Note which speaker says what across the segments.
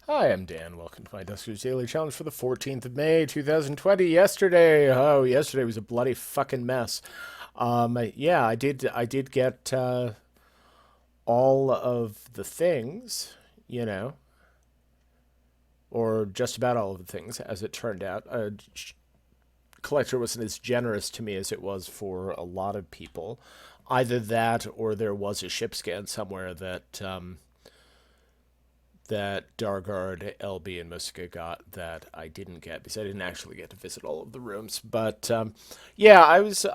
Speaker 1: Hi, I'm Dan. Welcome to my Duskers Daily Challenge for the 14th of May, 2020. Yesterday was a bloody fucking mess. Yeah, I did get all of the things, you know, or just about all of the things, as it turned out. Collector wasn't as generous to me as it was for a lot of people. Either that, or there was a ship scan somewhere that Dargard, LB, and Musika got that I didn't get because I didn't actually get to visit all of the rooms. But yeah, I was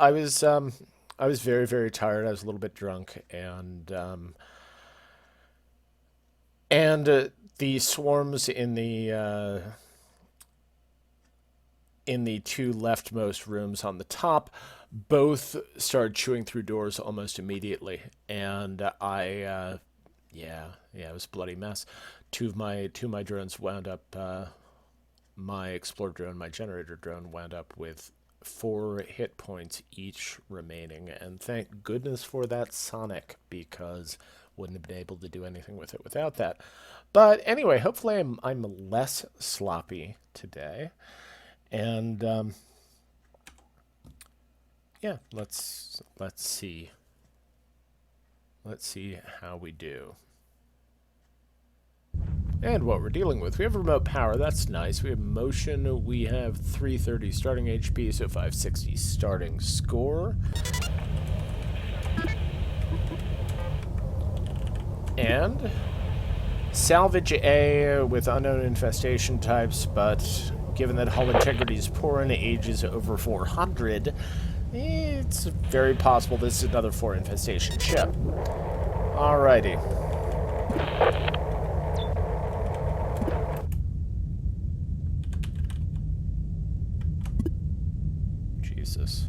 Speaker 1: very very tired. I was a little bit drunk, and the swarms in the two leftmost rooms on the top both started chewing through doors almost immediately, and yeah, it was a bloody mess. Two of my drones wound up. My explorer drone, my generator drone, wound up with 4 hit points each remaining, and thank goodness for that Sonic because wouldn't have been able to do anything with it without that. But anyway, hopefully I'm less sloppy today, and yeah, let's see how we do. And what we're dealing with, we have remote power, that's nice. We have motion, we have 330 starting HP, so 560 starting score. And salvage A with unknown infestation types, but given that hull integrity is poor and age is over 400, it's very possible this is another 4 infestation ship. Alrighty. Jesus.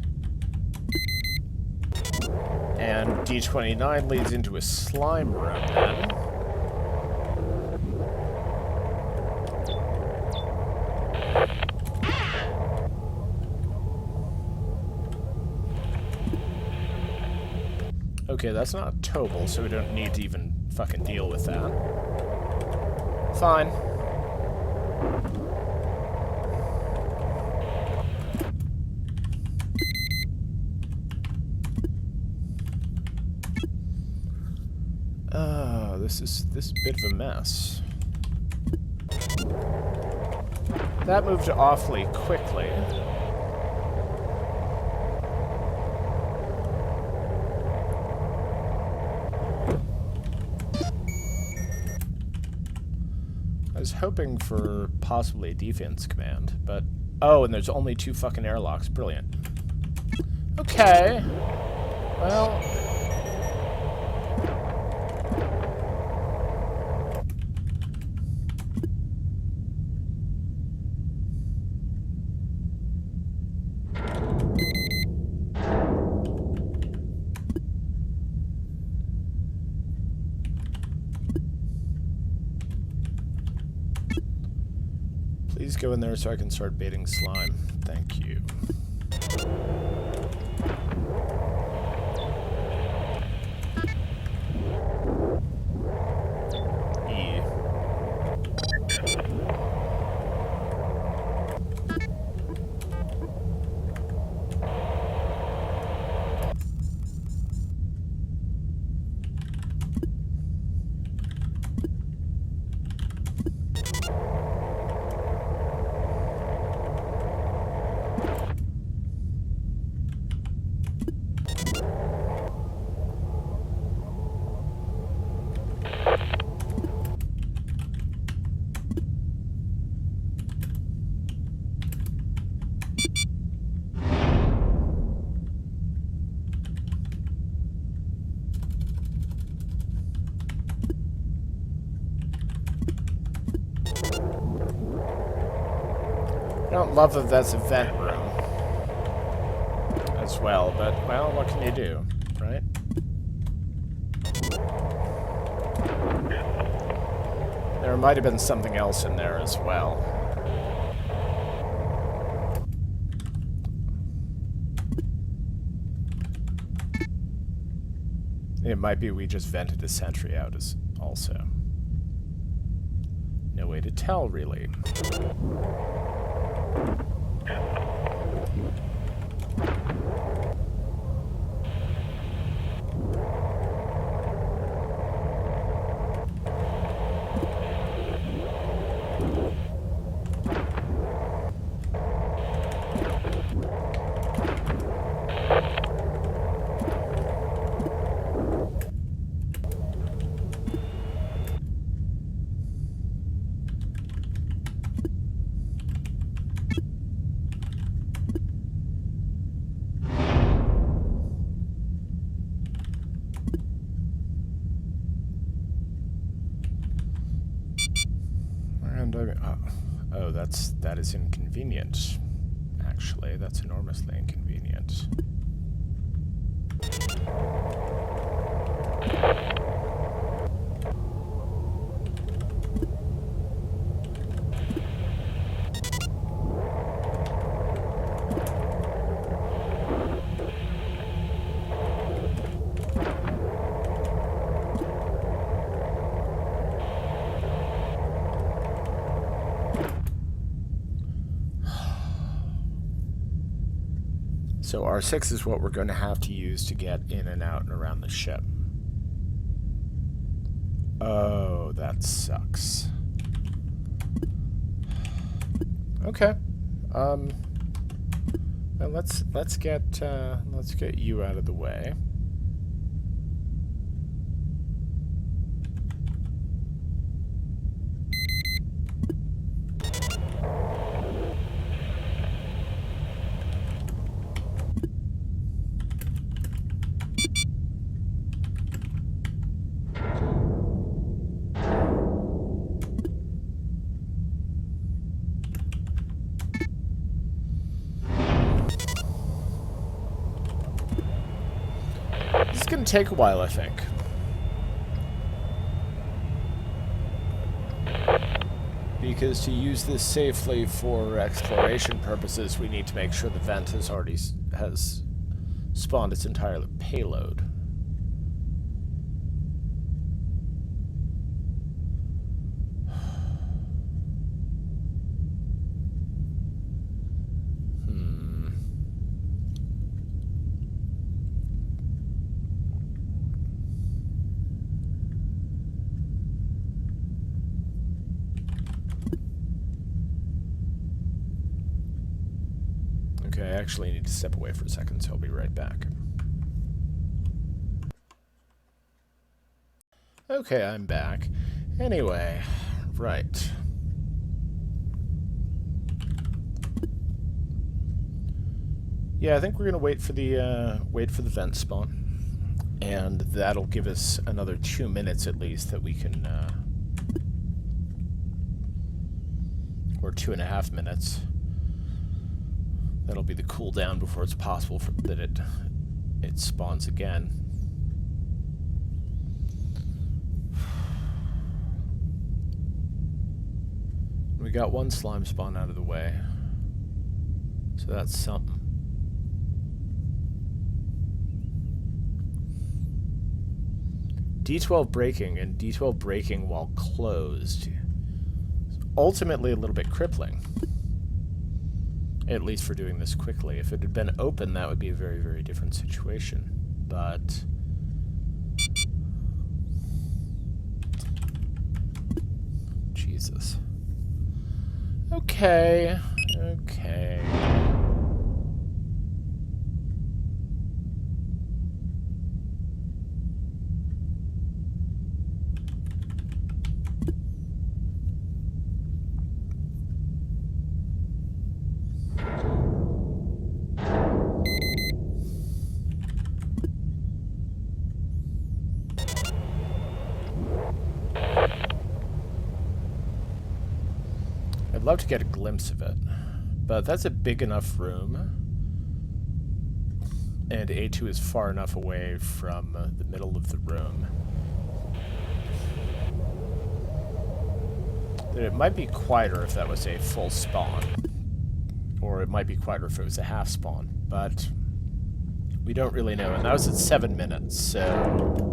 Speaker 1: And D29 leads into a slime room then. Okay, that's not Tobal, so we don't need to even fucking deal with that. Fine. Oh, this is a bit of a mess. That moved awfully quickly. I was hoping for possibly a defense command, but... Oh, and there's only 2 fucking airlocks. Brilliant. Okay. Well... Please go in there so I can start baiting slime. Thank you. E. I don't love that that's a vent room as well, but, well, what can you do, right? There might have been something else in there as well. It might be we just vented a sentry out as also. no way to tell, really. Oh, that is inconvenient. Actually, that's enormously inconvenient. So R6 is what we're going to have to use to get in and out and around the ship. Oh, that sucks. Okay. Well, let's get you out of the way. It's going to take a while, I think. Because to use this safely for exploration purposes, we need to make sure the vent has spawned its entire payload. Okay, I actually need to step away for a second, so I'll be right back. Okay, I'm back. Anyway, right. Yeah, I think we're gonna wait for the vent spawn, and that'll give us another 2 minutes at least that we can, or 2.5 minutes. That'll be the cooldown before it's possible that it spawns again. We got one slime spawn out of the way, so that's something. D12 braking and D12 braking while closed is ultimately a little bit crippling. At least for doing this quickly. If it had been open, that would be a very, very different situation. But Jesus. Okay. Okay. I'd love to get a glimpse of it, but that's a big enough room, and A2 is far enough away from the middle of the room that it might be quieter if that was a full spawn, or it might be quieter if it was a half spawn, but we don't really know, and that was at 7 minutes, so...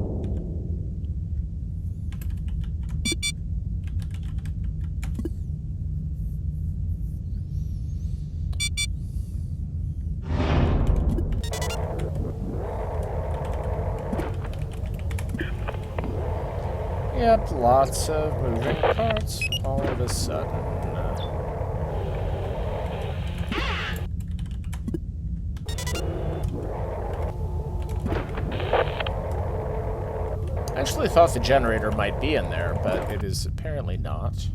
Speaker 1: Yep, lots of moving parts all of a sudden. I actually thought the generator might be in there, but it is apparently not.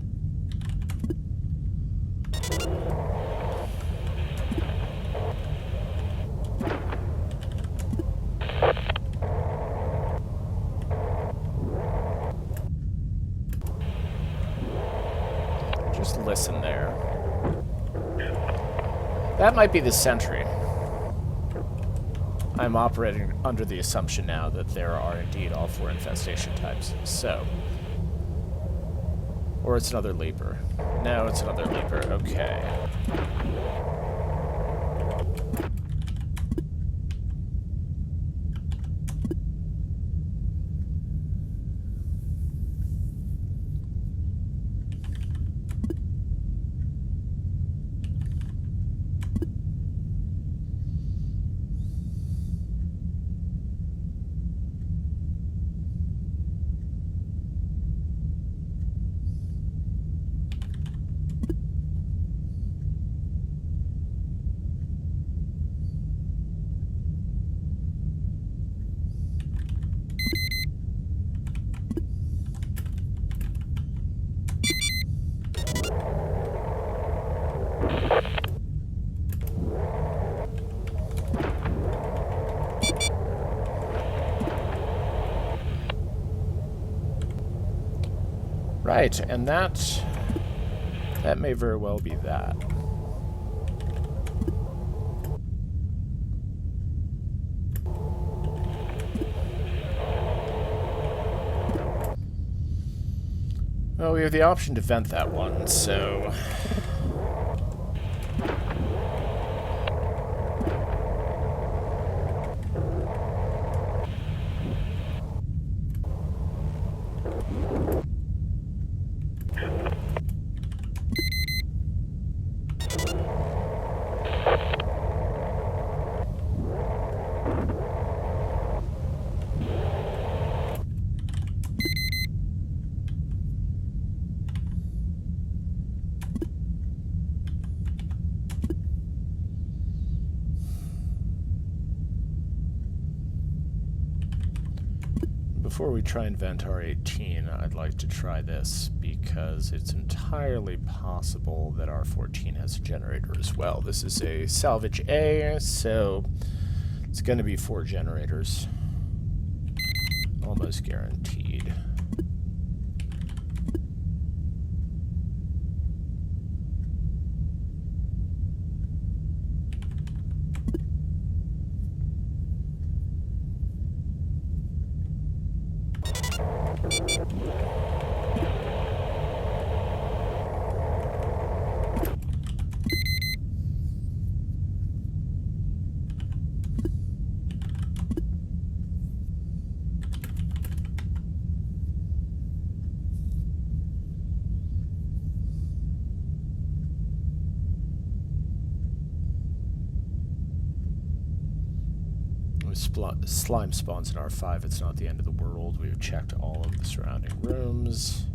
Speaker 1: Just listen there. That might be the sentry. I'm operating under the assumption now that there are indeed all 4 infestation types. So. Or it's another leaper. No, it's another leaper. Okay. Right, and that may very well be that. Well, we have the option to vent that one, so... Before we try and vent R18, I'd like to try this, because it's entirely possible that R14 has a generator as well. This is a salvage A, so it's going to be 4 generators. Almost guaranteed. Slime spawns in R5. It's not the end of the world. We've checked all of the surrounding rooms.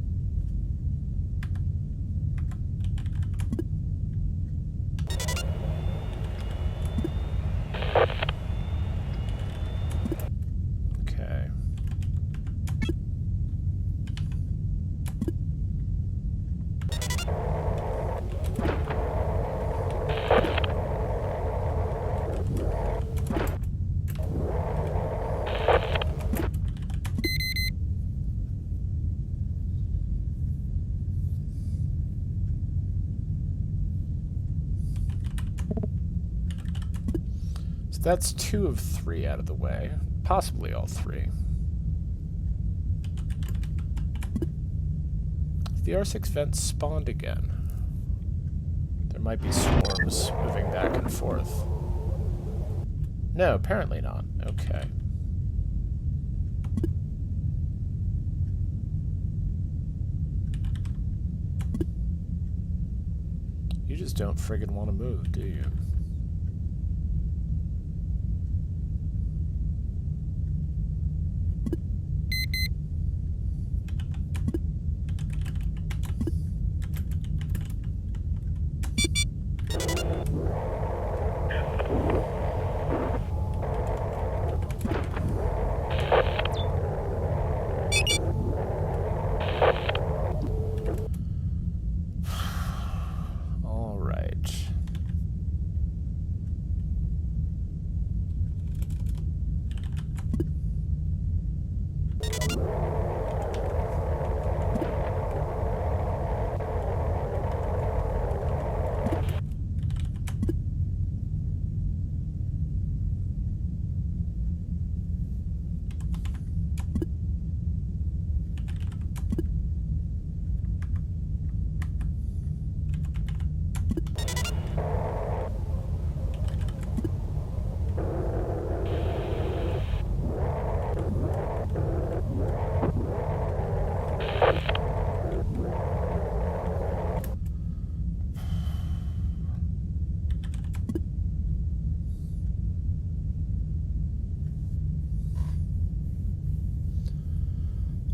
Speaker 1: Okay. That's 2 of 3 out of the way. Possibly all 3. The R6 vent spawned again. There might be swarms moving back and forth. No, apparently not. Okay. You just don't friggin' want to move, do you?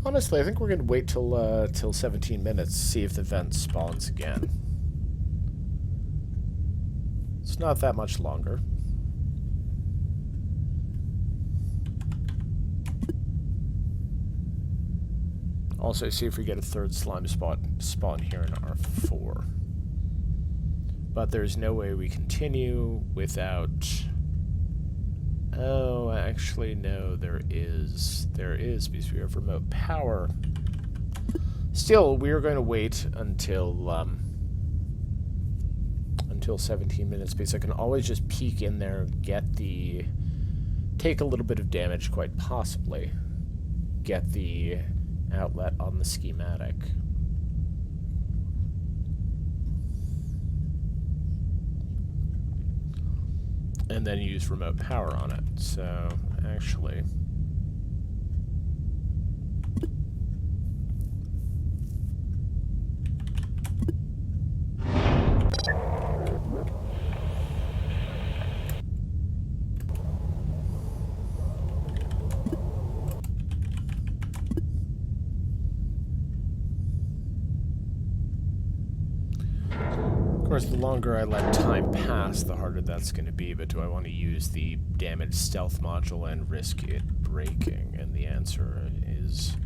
Speaker 1: Honestly, I think we're going to wait till 17 minutes to see if the vent spawns again. It's not that much longer. Also, see if we get a third slime spawn here in R4. But there's no way we continue without... Oh, actually, no, there is. There is, because we have remote power. Still, we are going to wait until 17 minutes, because I can always just peek in there, take a little bit of damage, quite possibly, get the outlet on the schematic. And then use remote power on it. So, actually... Of course, the longer I let time pass, the harder that's going to be, but do I want to use the damage stealth module and risk it breaking? And the answer is...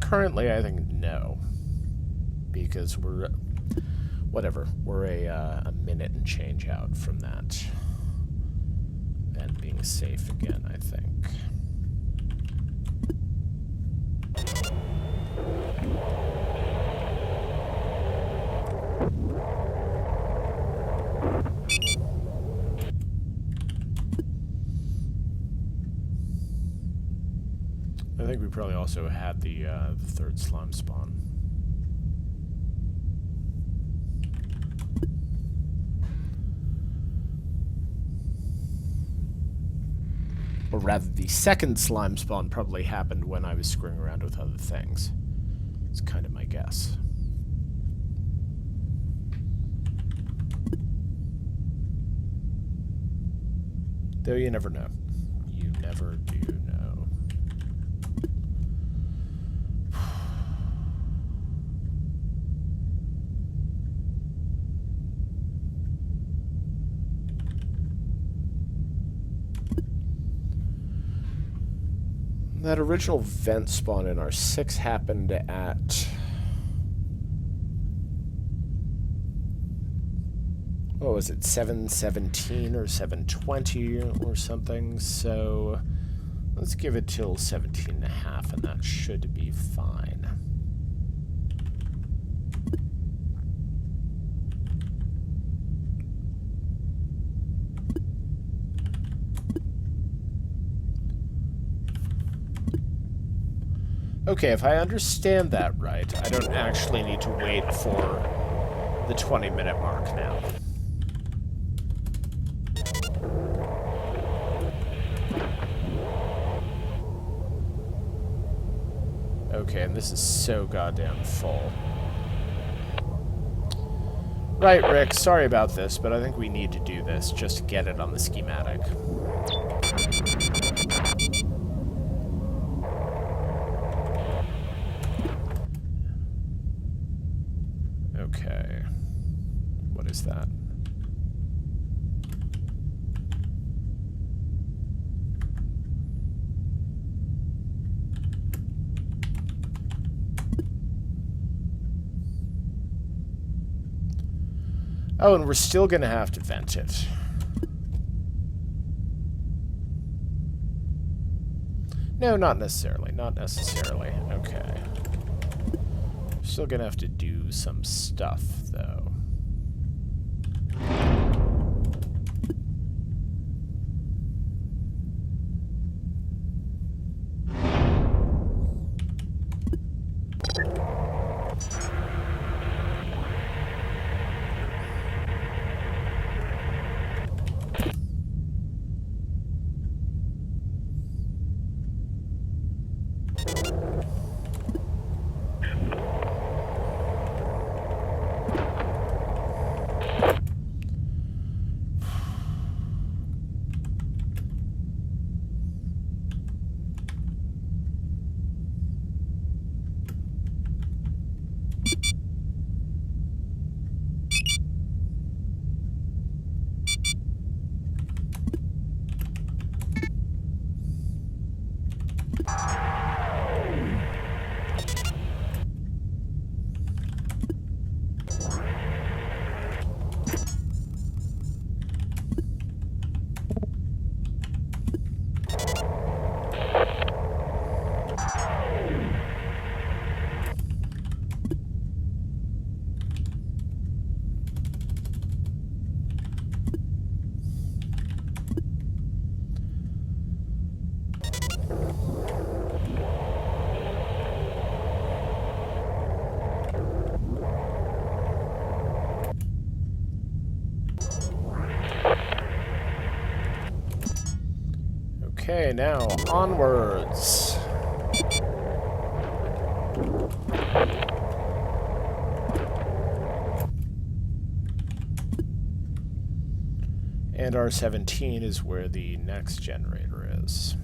Speaker 1: Currently, I think no. Because we're... Whatever. We're a minute and change out from that. And being safe again, I think. I think we probably also had the third slime spawn. Or rather, the second slime spawn probably happened when I was screwing around with other things. It's kind of my guess. Though you never know. You never do know. That original vent spawn in R6 happened at... What was it, 7:17 or 7:20 or something? So let's give it till 17.5, and that should be fine. Okay, if I understand that right, I don't actually need to wait for the 20-minute mark now. Okay, and this is so goddamn full. Right, Rick, sorry about this, but I think we need to do this just to get it on the schematic. Okay. What is that? Oh, and we're still going to have to vent it. No, not necessarily. Not necessarily. Okay. Still going to have to do some stuff, though. Okay, now onwards. And R17 is where the next generator is.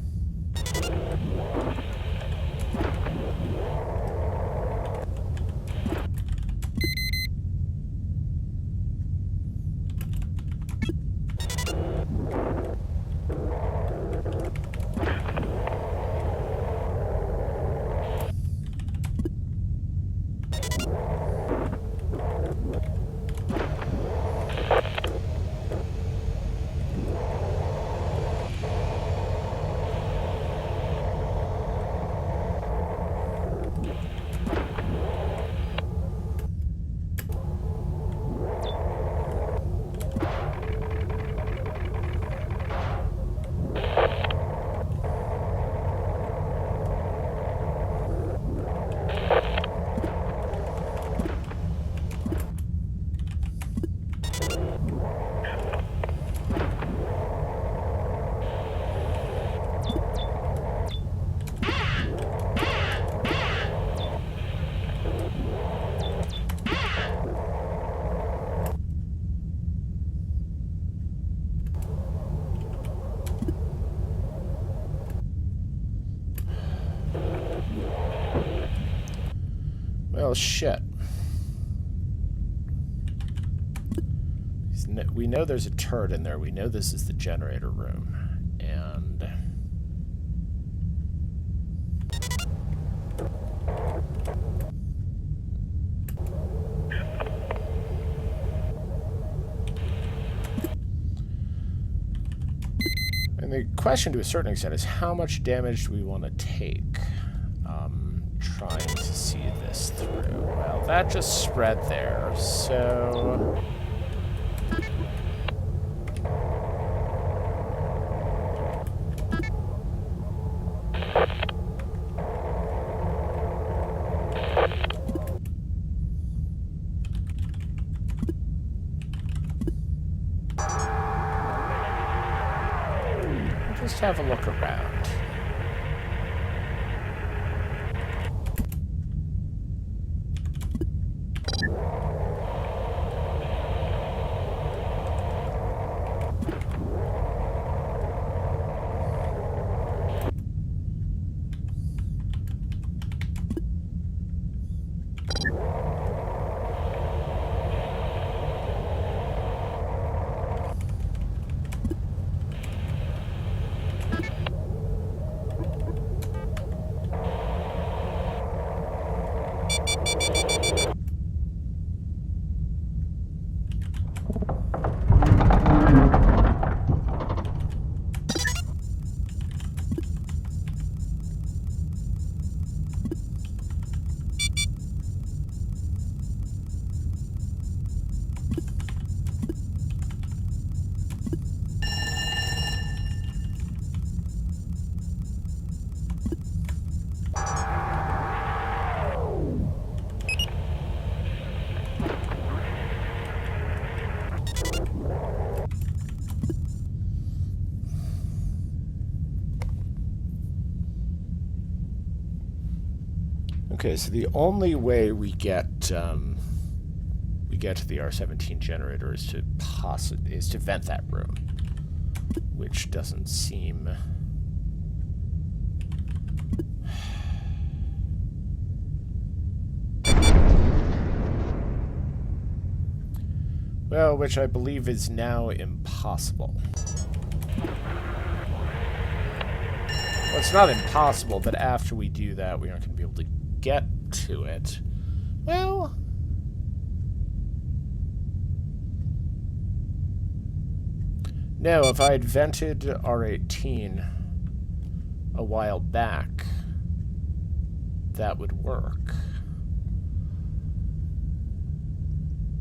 Speaker 1: Well, shit. We know there's a turret in there. We know this is the generator room. And... and the question to a certain extent is how much damage do we want to take? Trying to see this through. Well, that just spread there, so... just have a look around. Okay, so the only way we get to the R17 generator is to vent that room, which doesn't seem... well, which I believe is now impossible. Well, it's not impossible, but after we do that, we aren't going to be able to get to it. Well... no, if I had vented R18 a while back, that would work.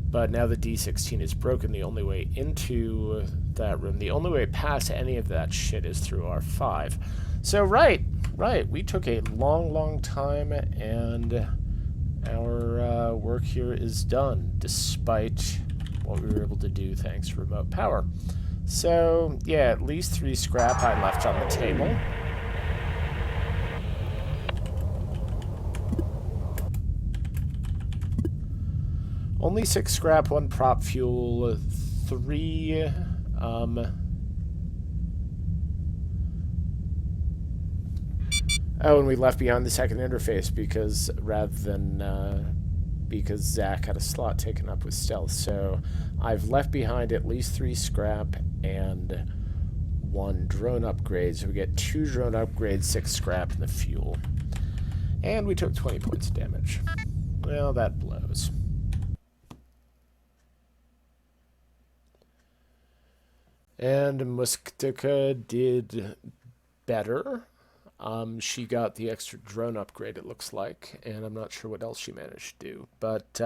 Speaker 1: But now the D16 is broken, the only way into that room, the only way past any of that shit is through R5. So, right, we took a long time, and our work here is done, despite what we were able to do thanks to remote power. So, yeah, at least 3 scrap I left on the table. Only 6 scrap, 1 prop fuel, 3... Oh, and we left behind the second interface because because Zach had a slot taken up with stealth. So I've left behind at least 3 scrap and 1 drone upgrade. So we get 2 drone upgrades, 6 scrap, and the fuel. And we took 20 points of damage. Well, that blows. And Mustika did better. She got the extra drone upgrade, it looks like, and I'm not sure what else she managed to do. But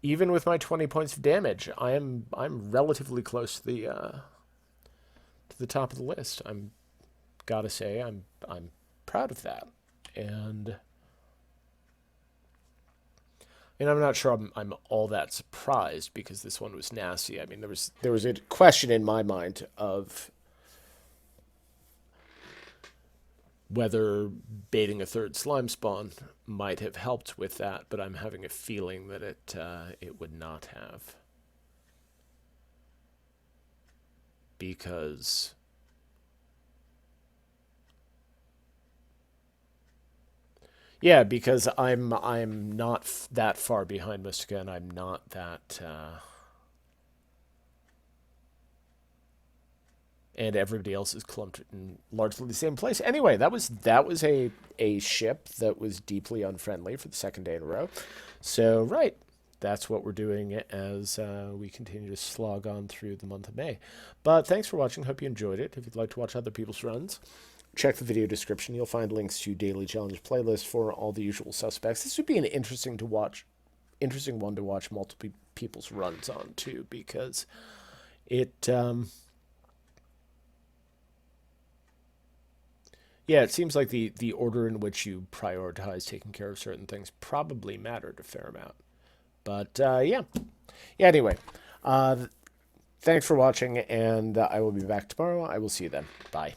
Speaker 1: even with my 20 points of damage, I'm relatively close to the top of the list. I'm gotta say I'm proud of that, and I'm not sure I'm all that surprised because this one was nasty. I mean, there was a question in my mind of whether baiting a third slime spawn might have helped with that, but I'm having a feeling that it would not have. Because yeah, because I'm not that far behind Mustika, and I'm not that and everybody else is clumped in largely the same place. Anyway, that was a ship that was deeply unfriendly for the second day in a row. So right, that's what we're doing as we continue to slog on through the month of May. But thanks for watching. Hope you enjoyed it. If you'd like to watch other people's runs, check the video description. You'll find links to daily challenge playlists for all the usual suspects. This would be an interesting one to watch multiple people's runs on too, because it. Yeah, it seems like the order in which you prioritize taking care of certain things probably mattered a fair amount. But yeah. Anyway, thanks for watching, and I will be back tomorrow. I will see you then. Bye.